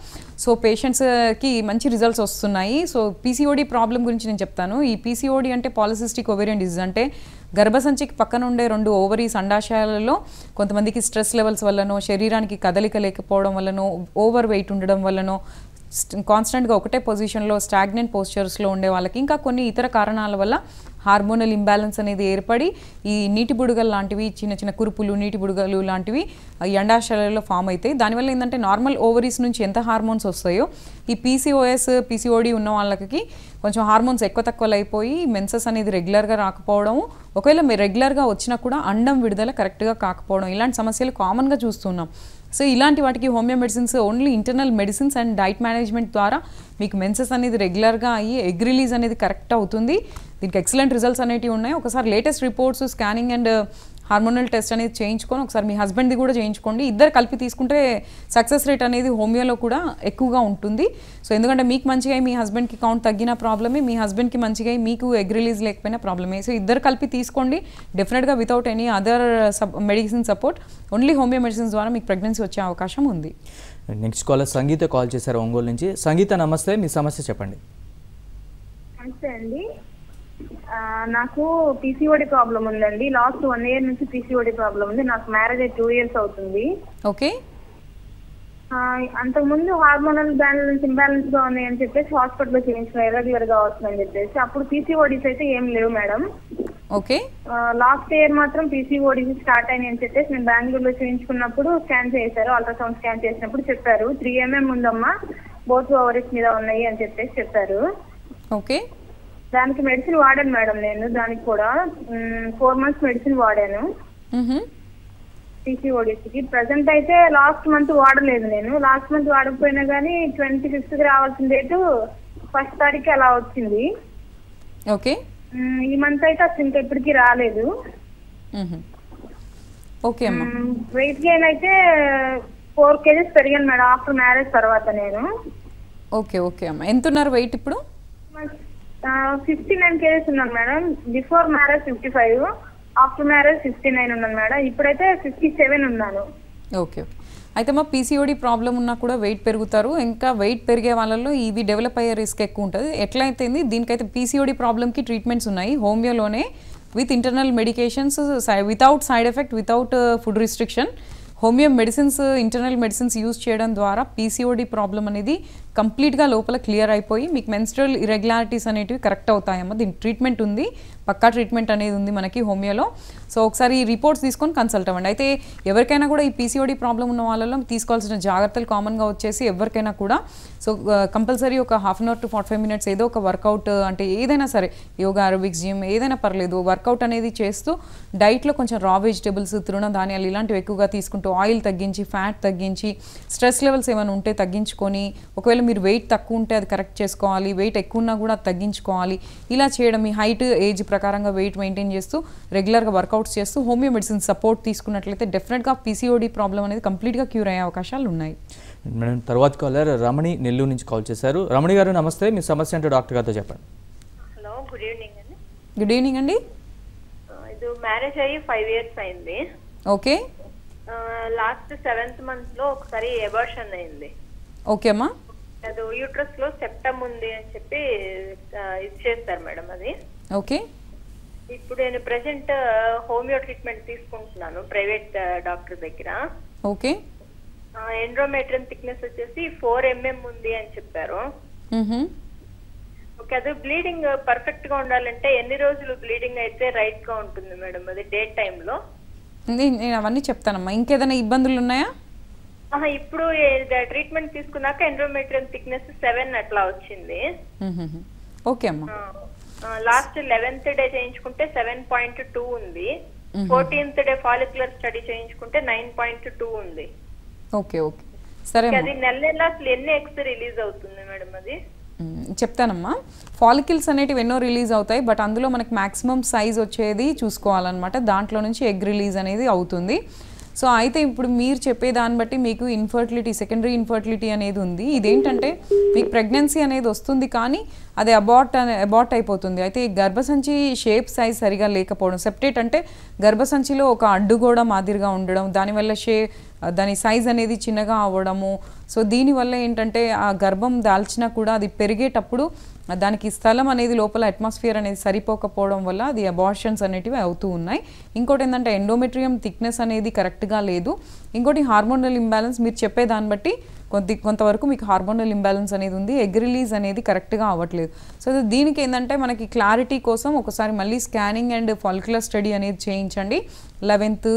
సో పేషెంట్స్కి మంచి రిజల్ట్స్ వస్తున్నాయి. సో పీసీఓడి ప్రాబ్లం గురించి నేను చెప్తాను. ఈ పీసీఓడి అంటే పాలిసిస్టిక్ ఓవేరియన్ డిజీజ్, అంటే గర్భసంచికి పక్కన ఉండే 2 ఓవరీస్ అండాశయాలలో కొంతమందికి స్ట్రెస్ లెవెల్స్ వల్లనో, శరీరానికి కదలిక లేకపోవడం వల్లనో, ఓవర్ వెయిట్ ఉండడం వల్లనో, కాన్స్టెంట్గా ఒకటే పొజిషన్లో స్టాగ్నెంట్ పోస్చర్స్లో ఉండే వాళ్ళకి, ఇంకా కొన్ని ఇతర కారణాల వల్ల హార్మోనల్ ఇంబ్యాలెన్స్ అనేది ఏర్పడి ఈ నీటి బుడగలు లాంటివి, చిన్న చిన్న కురుపులు, నీటి బుడగలు లాంటివి ఈ అండాశయాలలో ఫామ్ అవుతాయి. దానివల్ల ఏంటంటే నార్మల్ ఓవరీస్ నుంచి ఎంత హార్మోన్స్ వస్తాయో ఈ పీసీఓడి ఉన్న వాళ్ళకి కొంచెం హార్మోన్స్ ఎక్కువ తక్కువలు అయిపోయి మెన్సెస్ అనేది రెగ్యులర్గా రాకపోవడము, ఒకవేళ రెగ్యులర్గా వచ్చినా కూడా అండం విడుదల కరెక్ట్గా కాకపోవడం, ఇలాంటి సమస్యలు కామన్గా చూస్తున్నాం. సో ఇలాంటి వాటికి homeo medicines only internal medicines and diet management ద్వారా మీకు మెన్సెస్ అనేది రెగ్యులర్గా అయ్యి ఎగ్ రిలీజ్ అనేది కరెక్ట్ అవుతుంది. దీనికి ఎక్సలెంట్ రిజల్ట్స్ అనేవి ఉన్నాయి. ఒకసారి latest reports, scanning and hormonal test అనేది చేయించుకొని ఒకసారి మీ హస్బెండ్ది కూడా చేయించుకోండి. ఇద్దరు కలిపి తీసుకుంటే సక్సెస్ రేట్ అనేది హోమియోలో కూడా ఎక్కువగా ఉంటుంది. సో ఎందుకంటే మీకు మంచిగా మీ హస్బెండ్కి కౌంట్ తగ్గిన ప్రాబ్లమే, మీ హస్బెండ్కి మంచిగా మీకు ఎగ్ రిలీజ్ లేకపోయినా ప్రాబ్లమే. సో ఇద్దరు కలిపి తీసుకోండి. డెఫినెట్గా without any other medicine support, only homeo medicines ద్వారా మీకు ప్రెగ్నెన్సీ వచ్చే అవకాశం ఉంది. నెక్స్ట్ కాలర్ సంగీత కాల్ చేశారు ఒంగోలు నుంచి. సంగీత నమస్తే, మీ సమస్య చెప్పండి. నమస్తే అండి, నాకు పీసీఓడి ప్రాబ్లం ఉందండి. లాస్ట్ 1 year నుంచి పీసీఓడి ప్రాబ్లం ఉంది. నాకు మ్యారేజ్ అయ్యి 2 years అవుతుంది. ఓకే, అంతకుముందు హార్మోనల్ ఇంబ్యాలెన్స్ గా ఉన్నాయని చెప్పేసి హాస్పిటల్లో చేయించిన, ఇర్రెగ్యులర్ గా వస్తుందని చెప్పేసి. అప్పుడు పీసీఓడీస్ అయితే ఏం లేవు మేడం. ఓకే, లాస్ట్ ఇయర్ మాత్రం పీసీఓడీస్ స్టార్ట్ అయినాయి అని చెప్పేసి నేను బెంగళూరులో చేయించుకున్నప్పుడు స్కాన్ చేశారు. అల్ట్రాసౌండ్ స్కాన్ చేసినప్పుడు చెప్పారు 3 mm ఉందమ్మా, బోత్ ఓవరీస్ మీద ఉన్నాయి అని చెప్పేసి చెప్పారు. ఓకే, దానికి మెడిసిన్ వాడాను మేడం. నేను దానికి కూడా 4 months మెడిసిన్ వాడాను పీసీఓడీస్కి. ప్రెసెంట్ అయితే లాస్ట్ మంత్ వాడలేదు నేను. లాస్ట్ మంత్ వాడకపోయినా కానీ 25th రావాల్సిన డేటు 1st తారీఖు అలా వచ్చింది. ఓకే, ఈ మంత్ అయితే అసలు ఇంకా ఇప్పటికీ రాలేదు. ఓకే అమ్మా. వెయిట్ గెయిన్ అయితే 4 kgs పెరిగాను మేడం ఆఫ్టర్ మ్యారేజ్ తర్వాత నేను. ఓకే ఓకే అమ్మా, ఎంత ఉన్నారు వెయిట్ ఇప్పుడు? 59 kgs ఉన్నాను madam. Before marriage 55, after marriage 59 ఉన్నాను మేడం. ఇప్పుడైతే 57 ఉన్నాను. ఓకే, అయితే మా పీసీఓడి ప్రాబ్లం ఉన్నా కూడా వెయిట్ పెరుగుతారు. ఇంకా వెయిట్ పెరిగే వాళ్ళలో ఇవి డెవలప్ అయ్యే రిస్క్ ఎక్కువ ఉంటుంది. ఎట్లయితే దీనికైతే పీసీఓడి ప్రాబ్లమ్కి ట్రీట్మెంట్స్ ఉన్నాయి హోమియోలోనే, with internal medications, without side effect, without food restriction. Homeo medicines, internal medicines use చేయడం ద్వారా పీసీఓడి ప్రాబ్లం అనేది కంప్లీట్గా లోపల క్లియర్ అయిపోయి మీకు మెన్స్ట్రల్ ఇరెగ్యులారిటీస్ అనేటివి కరెక్ట్ అవుతాయమ్మా. దీనికి ట్రీట్మెంట్ ఉంది, పక్కా ట్రీట్మెంట్ అనేది ఉంది మనకి హోమియోలో. సో ఒకసారి ఈ రిపోర్ట్స్ తీసుకొని కన్సల్ట్ అవ్వండి. అయితే ఎవరికైనా కూడా ఈ పీసీఓడి ప్రాబ్లం ఉన్న వాళ్ళలో తీసుకోవాల్సిన జాగ్రత్తలు కామన్గా వచ్చేసి ఎవరికైనా కూడా సో కంపల్సరీ ఒక 1/2 hour to 45 minutes ఏదో ఒక వర్కౌట్, అంటే ఏదైనా సరే యోగా, అరోబిక్స్, జిమ్ ఏదైనా పర్లేదు, వర్కౌట్ అనేది చేస్తూ డైట్లో కొంచెం రా వెజిటబుల్స్, తృణధాన్యాలు ఇలాంటివి ఎక్కువగా తీసుకుంటూ ఆయిల్ తగ్గించి, ఫ్యాట్ తగ్గించి, స్ట్రెస్ లెవెల్స్ ఏమైనా ఉంటే తగ్గించుకొని, ఒకవేళ మీరు వెయిట్ తక్కువ ఉంటే అది కరెక్ట్ చేసుకోవాలి, వెయిట్ ఎక్కువ ఉన్నా కూడా తగ్గించుకోవాలి. ఇలా చేయడం మీ హైట్, ఏజ్ ప్రకారంగా వెయిట్ మెయింటైన్ చేస్తూ రెగ్యులర్గా వర్కౌట్స్ చేస్తూ హోమియో మెడిసిన్ సపోర్ట్ తీసుకున్నట్లయితే డెఫినెట్గా పీసీఓడి ప్రాబ్లం అనేది కంప్లీట్గా క్యూర్ అయ్యే అవకాశాలు ఉన్నాయి. మేడం తర్వాత కాలర్ రమణి నెల్లూరు నుంచి కాల్ చేశారు. రమణి గారు నమస్తే, మీ సమస్య అంటే డాక్టర్ గారితో చెప్పండి. హలో, గుడ్ ఈవినింగ్ అండి. గుడ్ ఈవినింగ్ అండి. ఇది మ్యారేజ్ అయ్యి 5 years అయింది. ఓకే, లాస్ట్ 7th month లో ఒకసారి అబార్షన్ అయింది. ఓకే అమ్మా. అది యూట్రస్ లో సెప్టమ్ ఉంది అని చెప్పి ఇది చేస్తారు మేడం అది. ఓకే, ఇప్పుడు నేను ప్రెసెంట్ హోమియో ట్రీట్మెంట్ తీసుకుంటున్నాను ప్రైవేట్ డాక్టర్ దగ్గర. ఓకే, ఎండ్రోమెట్రియం థిక్నెస్ వచ్చేసి 4 mm ఉంది అని చెప్పారు. ఓకే, అది బ్లీడింగ్ పర్ఫెక్ట్ గా ఉండాలంటే ఎన్ని రోజులు బ్లీడింగ్ అయితే రైట్ గా ఉంటుంది మేడం అది డే టైంలో? నేను అవన్నీ చెప్తానమ్మా. ఇంకేదైనా ఇబ్బందులు ఉన్నాయా? ఇప్పుడు ట్రీట్మెంట్ తీసుకున్నాక ఎండ్రోమెట్రియం థిక్నెస్ 7 అట్లా వచ్చింది. ఓకే అమ్మా. లాస్ట్ 11th డే చేయించుకుంటే 7.2 ఉంది. 14th డే ఫాలిక్యులర్ స్టడీ చేయించుకుంటే 9.2 ఉంది. ఓకే ఓకే సరే అది నెల అసలు ఎన్ని ఎగ్స్ రిలీజ్ అవుతుంది మేడం? అది చెప్తానమ్మా. ఫాలికిల్స్ అనేటివి ఎన్నో రిలీజ్ అవుతాయి, బట్ అందులో మనకి మ్యాక్సిమం సైజ్ వచ్చేది చూసుకోవాలన్నమాట. దాంట్లో నుంచి ఎగ్ రిలీజ్ అనేది అవుతుంది. సో అయితే ఇప్పుడు మీరు చెప్పే దాన్ని బట్టి మీకు ఇన్ఫర్టిలిటీ, సెకండరీ ఇన్ఫర్టిలిటీ అనేది ఉంది. ఇదేంటంటే మీకు ప్రెగ్నెన్సీ అనేది వస్తుంది కానీ అది అబార్ట్ అయిపోతుంది. అయితే ఈ గర్భసంచి షేప్ సైజ్ సరిగా లేకపోవడం, సెప్టేట్ అంటే గర్భసంచిలో ఒక అడ్డుగోడ మాదిరిగా ఉండడం, దానివల్ల దాని సైజ్ అనేది చిన్నగా అవ్వడము. సో దీనివల్ల ఏంటంటే ఆ గర్భం దాల్చినా కూడా అది పెరిగేటప్పుడు దానికి స్థలం అనేది లోపల అట్మాస్ఫియర్ అనేది సరిపోకపోవడం వల్ల అది అబార్షన్స్ అనేటివి అవుతూ ఉన్నాయి. ఇంకోటి ఏంటంటే ఎండోమెట్రియం థిక్నెస్ అనేది కరెక్ట్గా లేదు. ఇంకోటి హార్మోనల్ ఇంబ్యాలెన్స్, మీరు చెప్పే దాన్ని బట్టి కొంతవరకు మీకు హార్మోనల్ ఇంబ్యాలెన్స్ అనేది ఉంది. ఎగ్ రిలీజ్ అనేది కరెక్ట్గా అవ్వట్లేదు. సో దీనికి ఏంటంటే మనకి క్లారిటీ కోసం ఒకసారి మళ్ళీ స్కానింగ్ అండ్ ఫాలిక్యులర్ స్టడీ అనేది చేయించండి. 11th,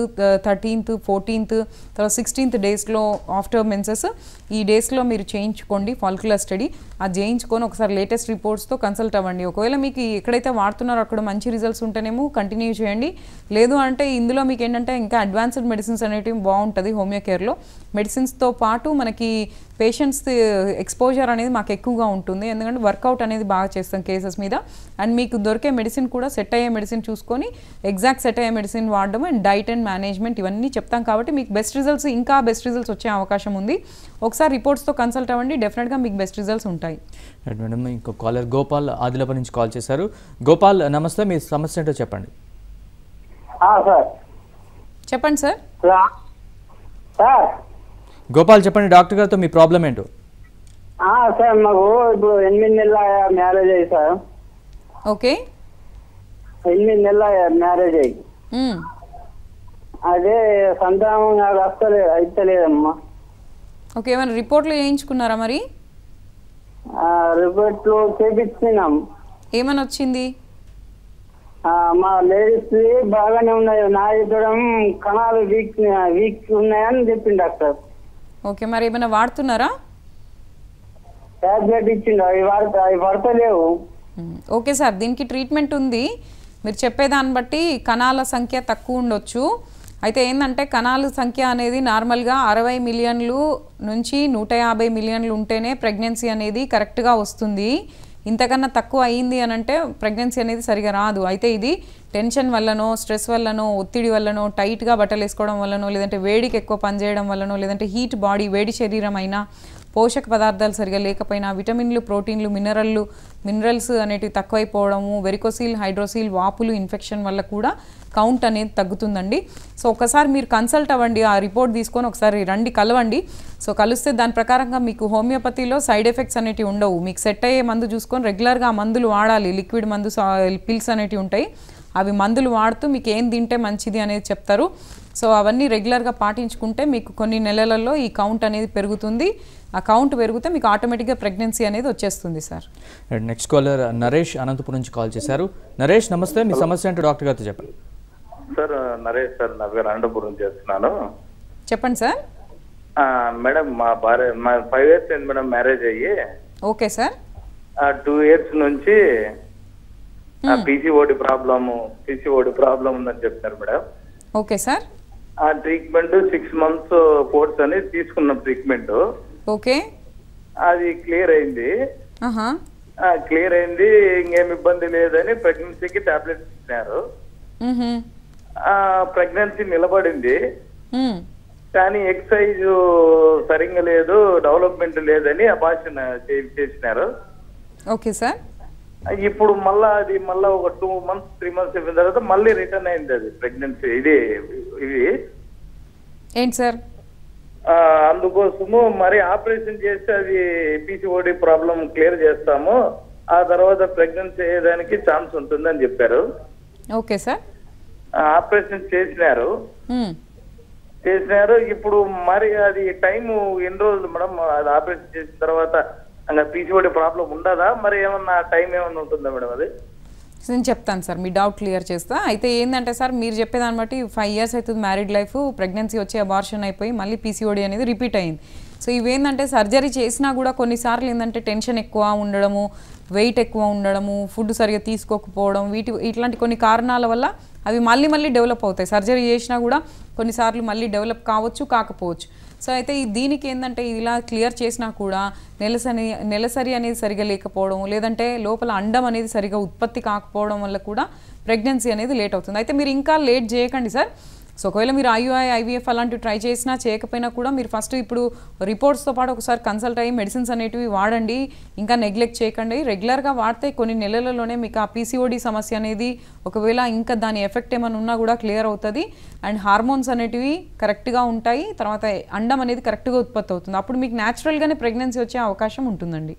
13th, 14th, తర్వాత 16th డేస్లో ఆఫ్టర్ మెన్సెస్ ఈ డేస్లో మీరు చేయించుకోండి ఫాలిక్యులర్ స్టడీ. అది చేయించుకొని ఒకసారి లేటెస్ట్ రిపోర్ట్స్తో కన్సల్ట్ అవ్వండి. ఒకవేళ మీకు ఎక్కడైతే వాడుతున్నారో అక్కడ మంచి రిజల్ట్స్ ఉంటేనేమో కంటిన్యూ చేయండి. లేదు అంటే ఇందులో మీకు ఏంటంటే ఇంకా అడ్వాన్స్డ్ మెడిసిన్స్ అనేటివి బాగుంటుంది హోమియో కేర్లో. మెడిసిన్స్తో పాటు మనకి పేషెంట్స్ ఎక్స్పోజర్ అనేది మాకు ఎక్కువగా ఉంటుంది, ఎందుకంటే వర్కౌట్ అనేది బాగా చేస్తాం కేసెస్ మీద. అండ్ మీకు దొరికే మెడిసిన్ కూడా సెట్ అయ్యే మెడిసిన్ చూసుకొని ఎగ్జాక్ట్ సెట్ అయ్యే మెడిసిన్ వాడడం అండ్ డైట్ అండ్ మేనేజ్మెంట్ ఇవన్నీ చెప్తాం. కాబట్టి మీకు బెస్ట్ రిజల్ట్స్, ఇంకా బెస్ట్ రిజల్ట్స్ వచ్చే అవకాశం ఉంది. ఒకసారి రిపోర్ట్స్తో కన్సల్ట్ అవ్వండి, డెఫినెట్గా మీకు బెస్ట్ రిజల్ట్స్ ఉంటాయి. మేడం, ఇంకో కాలర్ గోపాల్ ఆదిలాబాద్ నుంచి కాల్ చేశారు. గోపాల్ నమస్తే, మీ సమస్య ఏంటో చెప్పండి. చెప్పండి సార్. గోపాల్ చెప్పండి, డాక్టర్ గారితో మీ ప్రాబ్లం ఏంటో. సార్ మాకు ఇప్పుడు 8 నెలల మ్యారేజ్ అయ్యి సార్. ఓకే, 8 నెలల మ్యారేజ్ అయ్యి అదే సంతానం అయితలేదమ్మా. ఓకే, ఏమైనా రిపోర్ట్లు చేయించుకున్నారా మరి? రిపోర్ట్లు చేపించినాం. ఏమని వచ్చింది? మా లేడీస్ బాగానే ఉన్నాయి, నా ఇద్దరం కణాలు వీక్ ఉన్నాయని చెప్పింది డాక్టర్. ఓకే, మరి ఏమైనా వాడుతున్నారా? టాబ్లెట్ ఇచ్చిండు, అవి పడతలేవు. ఓకే సార్, దీనికి ట్రీట్మెంట్ ఉంది. మీరు చెప్పేదాన్ని బట్టి కణాల సంఖ్య తక్కువ ఉండొచ్చు. అయితే ఏంటంటే కణాల సంఖ్య అనేది నార్మల్గా 60 మిలియన్లు నుంచి 150 మిలియన్లు ఉంటేనే ప్రెగ్నెన్సీ అనేది కరెక్ట్గా వస్తుంది. ఇంతకన్నా తక్కువ అయ్యింది అని అంటే ప్రెగ్నెన్సీ అనేది సరిగా రాదు. అయితే ఇది టెన్షన్ వల్లనో, స్ట్రెస్ వల్లనో, ఒత్తిడి వల్లనో, టైట్గా బట్టలు వేసుకోవడం వల్లనో, లేదంటే వేడికి ఎక్కువ పనిచేయడం వల్లనో, లేదంటే హీట్ బాడీ, వేడి శరీరం అయినా, పోషక పదార్థాలు సరిగా లేకపోయినా, విటమిన్లు, ప్రోటీన్లు, మినరల్స్ అనేటివి తక్కువైపోవడము, వెరికోసిల్, హైడ్రోసిల్, వాపులు, ఇన్ఫెక్షన్ వల్ల కూడా కౌంట్ అనేది తగ్గుతుందండి. సో ఒకసారి మీరు కన్సల్ట్ అవ్వండి, ఆ రిపోర్ట్ తీసుకొని ఒకసారి రండి, కలవండి. సో కలిస్తే దాని ప్రకారంగా మీకు హోమియోపతిలో సైడ్ ఎఫెక్ట్స్ అనేటివి ఉండవు. మీకు సెట్ అయ్యే మందు చూసుకొని రెగ్యులర్గా ఆ మందులు వాడాలి. లిక్విడ్ మందు, పిల్స్ అనేటివి ఉంటాయి, అవి మందులు వాడుతూ మీకు ఏం తింటే మంచిది అనేది చెప్తారు. సో అవన్నీ రెగ్యులర్గా పాటించుకుంటే మీకు కొన్ని నెలలలో ఈ కౌంట్ అనేది పెరుగుతుంది. ఆ కౌంట్ పెరిగితే మీకు ఆటోమేటిక్గా ప్రెగ్నెన్సీ అనేది వచ్చేస్తుంది sir. Next caller Naresh Anantapur నుంచి కాల్ చేశారు. నరేష్ నమస్తే, మీ సమస్య ఏంటో డాక్టర్ గారితో చెప్పండి. సార్ నరేష్ సార్, నా పేరు అనంతపురం చేస్తున్నాను. చెప్పండి సార్. మేడం మా 5 years అయింది మేడం మ్యారేజ్ అయ్యి. Okay sir. 2 years నుంచి పీసీఓడి ప్రాబ్లం ఉందని చెప్తున్నారు మేడం. Okay sir. ఆ ట్రీట్మెంట్ 6 months కోర్స్ అని తీసుకున్నాం ట్రీట్మెంట్. ఓకే, అది క్లియర్ అయింది. ఇంకేం ఇబ్బంది లేదని ప్రెగ్నెన్సీకి టాబ్లెట్స్ ఇచ్చినారు. ప్రెగ్నెన్సీ నిలబడింది, కానీ ఎక్సైజ్ సరిగ్గా లేదు, డెవలప్మెంట్ లేదని అబార్షన్ చేసినారు. Okay sir. ఇప్పుడు మళ్ళా ఒక 2 months 3 months అయిన తర్వాత మళ్ళీ రిటర్న్ అయింది అది ప్రెగ్నెన్సీ. ఇది ఏంటి సార్? అందుకోసము మరి ఆపరేషన్ చేస్తే అది పీసీఓడి ప్రాబ్లం క్లియర్ చేస్తాము, ఆ తర్వాత ప్రెగ్నెన్సీ అయ్యేదానికి ఛాన్స్ ఉంటుందని చెప్పారు. Okay sir. ఆపరేషన్ చేసినారు. ఇప్పుడు మరి అది టైం ఎన్ని రోజులు మేడం? అది ఆపరేషన్ చేసిన తర్వాత ఇంకా పీసీఓడి ప్రాబ్లం ఉండదా? మరి ఏమన్నా టైం ఏమన్నా ఉంటుందా మేడం? అది నేను చెప్తాను సార్, మీ డౌట్ క్లియర్ చేస్తా. అయితే ఏంటంటే సార్, మీరు చెప్పేదాన్ని బట్టి 5 years అవుతుంది మ్యారీడ్ లైఫ్, ప్రెగ్నెన్సీ వచ్చి అబార్షన్ అయిపోయి మళ్ళీ పీసీఓడి అనేది రిపీట్ అయింది. సో ఇవేంటంటే సర్జరీ చేసినా కూడా కొన్నిసార్లు ఏంటంటే టెన్షన్ ఎక్కువ ఉండడము, వెయిట్ ఎక్కువ ఉండడము, ఫుడ్ సరిగా తీసుకోకపోవడం, ఇట్లాంటి కొన్ని కారణాల వల్ల అవి మళ్ళీ డెవలప్ అవుతాయి. సర్జరీ చేసినా కూడా కొన్నిసార్లు మళ్ళీ డెవలప్ కావచ్చు, కాకపోవచ్చు. సో అయితే దీనికి ఏంటంటే ఇలా క్లియర్ చేసినా కూడా నెలసరి అనేది సరిగా లేకపోవడం, లేదంటే లోపల అండం అనేది సరిగా ఉత్పత్తి కాకపోవడం వల్ల కూడా ప్రెగ్నెన్సీ అనేది లేట్ అవుతుంది. అయితే మీరు ఇంకా లేట్ చేయకండి సార్. సో ఒకవేళ మీరు IUI, IVF అలాంటివి ట్రై చేసినా చేయకపోయినా కూడా మీరు ఫస్ట్ ఇప్పుడు రిపోర్ట్స్తో పాటు ఒకసారి కన్సల్ట్ అయ్యి మెడిసిన్స్ అనేటివి వాడండి. ఇంకా నెగ్లెక్ట్ చేయకండి. రెగ్యులర్గా వాడితే కొన్ని నెలలలోనే మీకు ఆ PCOD సమస్య అనేది ఒకవేళ ఇంకా దాని ఎఫెక్ట్ ఏమైనా ఉన్నా కూడా క్లియర్ అవుతుంది. అండ్ హార్మోన్స్ అనేటివి కరెక్ట్గా ఉంటాయి. తర్వాత అండం అనేది కరెక్ట్గా ఉత్పత్తి అవుతుంది. అప్పుడు మీకు న్యాచురల్గానే ప్రెగ్నెన్సీ వచ్చే అవకాశం ఉంటుందండి.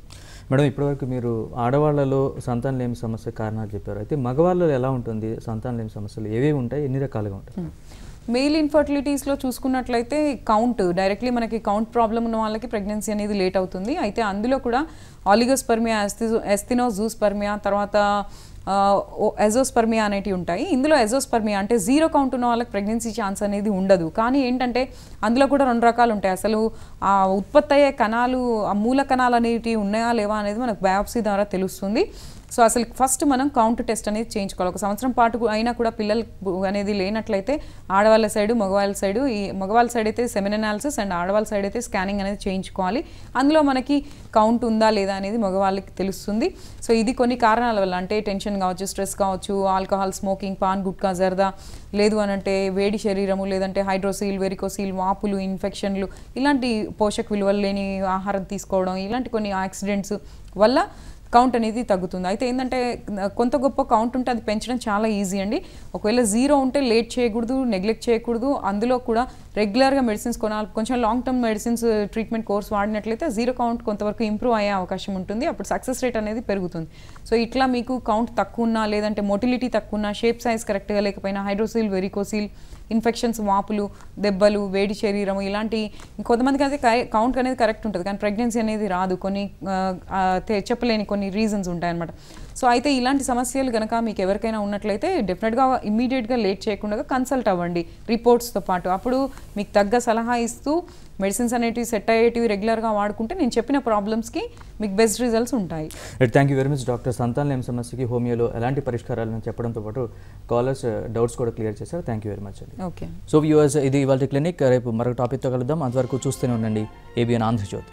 మేడం, ఇప్పటివరకు మీరు ఆడవాళ్లలో సంతానలేమి సమస్య కారణాలు చెప్పారు. అయితే మగవాళ్ళలో ఎలా ఉంటుంది సంతానలేమి సమస్యలు? ఏవేవి ఉంటాయి, ఎన్ని రకాలుగా ఉంటాయి? మెయిల్ ఇన్ఫర్టిలిటీస్లో చూసుకున్నట్లయితే డైరెక్ట్లీ మనకి కౌంట్ ప్రాబ్లం ఉన్న వాళ్ళకి ప్రెగ్నెన్సీ అనేది లేట్ అవుతుంది. అయితే అందులో కూడా ఆలిగోస్పర్మియా, ఎస్థినోజూస్పర్మియా, తర్వాత ఎజోస్పర్మియా అనేటివి ఉంటాయి. ఇందులో ఎజోస్పర్మియా అంటే 0 కౌంట్ ఉన్న వాళ్ళకి ప్రెగ్నెన్సీ ఛాన్స్ అనేది ఉండదు. కానీ ఏంటంటే అందులో కూడా 2 రకాలు ఉంటాయి. అసలు ఆ ఉత్పత్తి అయ్యే కణాలు, ఆ మూల కణాలు అనేటివి ఉన్నాయా లేవా అనేది మనకు బయాప్సీ ద్వారా తెలుస్తుంది. సో అసలు ఫస్ట్ మనం కౌంట్ టెస్ట్ అనేది చేయించుకోవాలి. 1 సంవత్సరం పాటు అయినా కూడా పిల్లలు అనేది లేనట్లయితే ఆడవాళ్ళ సైడు, మగవాళ్ళ సైడు, ఈ మగవాళ్ళ సైడ్ అయితే సెమెన్ అనాలిసిస్ అండ్ ఆడవాళ్ళ సైడ్ అయితే స్కానింగ్ అనేది చేయించుకోవాలి. అందులో మనకి కౌంట్ ఉందా లేదా అనేది మగవాళ్ళకి తెలుస్తుంది. సో ఇది కొన్ని కారణాల వల్ల, అంటే టెన్షన్ కావచ్చు, స్ట్రెస్ కావచ్చు, alcohol, smoking, pan, gutka, zarda, లేదు అనంటే వేడి శరీరము, లేదంటే హైడ్రోసీల్, వెరికోసీల్, వాపులు, ఇన్ఫెక్షన్లు, ఇలాంటి పోషక విలువలు లేని ఆహారం తీసుకోవడం, ఇలాంటి కొన్ని యాక్సిడెంట్స్ వల్ల కౌంట్ అనేది తగ్గుతుంది. అయితే ఏంటంటే కొంత గొప్ప కౌంట్ ఉంటే అది పెంచడం చాలా ఈజీ అండి. ఒకవేళ 0 ఉంటే లేట్ చేయకూడదు, నెగ్లెక్ట్ చేయకూడదు. అందులో కూడా రెగ్యులర్గా మెడిసిన్స్ కొనాలి. కొంచెం long term medicines treatment course వాడినట్లయితే 0 కౌంట్ కొంతవరకు ఇంప్రూవ్ అయ్యే అవకాశం ఉంటుంది. అప్పుడు సక్సెస్ రేట్ అనేది పెరుగుతుంది. సో ఇట్లా మీకు కౌంట్ తక్కువ ఉన్నా, లేదంటే మొటిలిటీ తక్కువ ఉన్నా, షేప్ సైజ్ కరెక్ట్గా లేకపోయినా, హైడ్రోసీల్, వెరికోసీల్, ఇన్ఫెక్షన్స్, వాపులు, దెబ్బలు, వేడి శరీరం, ఇలాంటి కొంతమందికి అయితే కౌంట్ అనేది కరెక్ట్ ఉంటుంది కానీ ప్రెగ్నెన్సీ అనేది రాదు. కొన్ని చెప్పలేని కొన్ని రీజన్స్ ఉంటాయన్నమాట. సో అయితే ఇలాంటి సమస్యలు కనుక మీకు ఎవరికైనా ఉన్నట్లయితే డెఫినెట్గా ఇమ్మీడియట్గా లేట్ చేయకుండా కన్సల్ట్ అవ్వండి రిపోర్ట్స్తో పాటు. అప్పుడు మీకు తగ్గ సలహా ఇస్తూ మెడిసిన్స్ అనేటివి సెట్ అయ్యేటివి రెగ్యులర్గా వాడుకుంటే నేను చెప్పిన ప్రాబ్లమ్స్కి మీకు బెస్ట్ రిజల్ట్స్ ఉంటాయి. Thank you very much doctor. సంతానలేమి సమస్యకి హోమియోలో ఎలాంటి పరిష్కారాలను చెప్పడంతో పాటు కాలర్స్ డౌట్స్ కూడా క్లియర్ చేశారు. థ్యాంక్ యూ వెరీ మచ్ అండి. ఓకే. సో వ్యూవర్స్, ఇది ఇవాళ క్లినిక్. రేపు మరొక టాపిక్తో కలుద్దాం. అంతవరకు చూస్తూనే ఉండండి ABN ఆంధ్రజ్యోతి.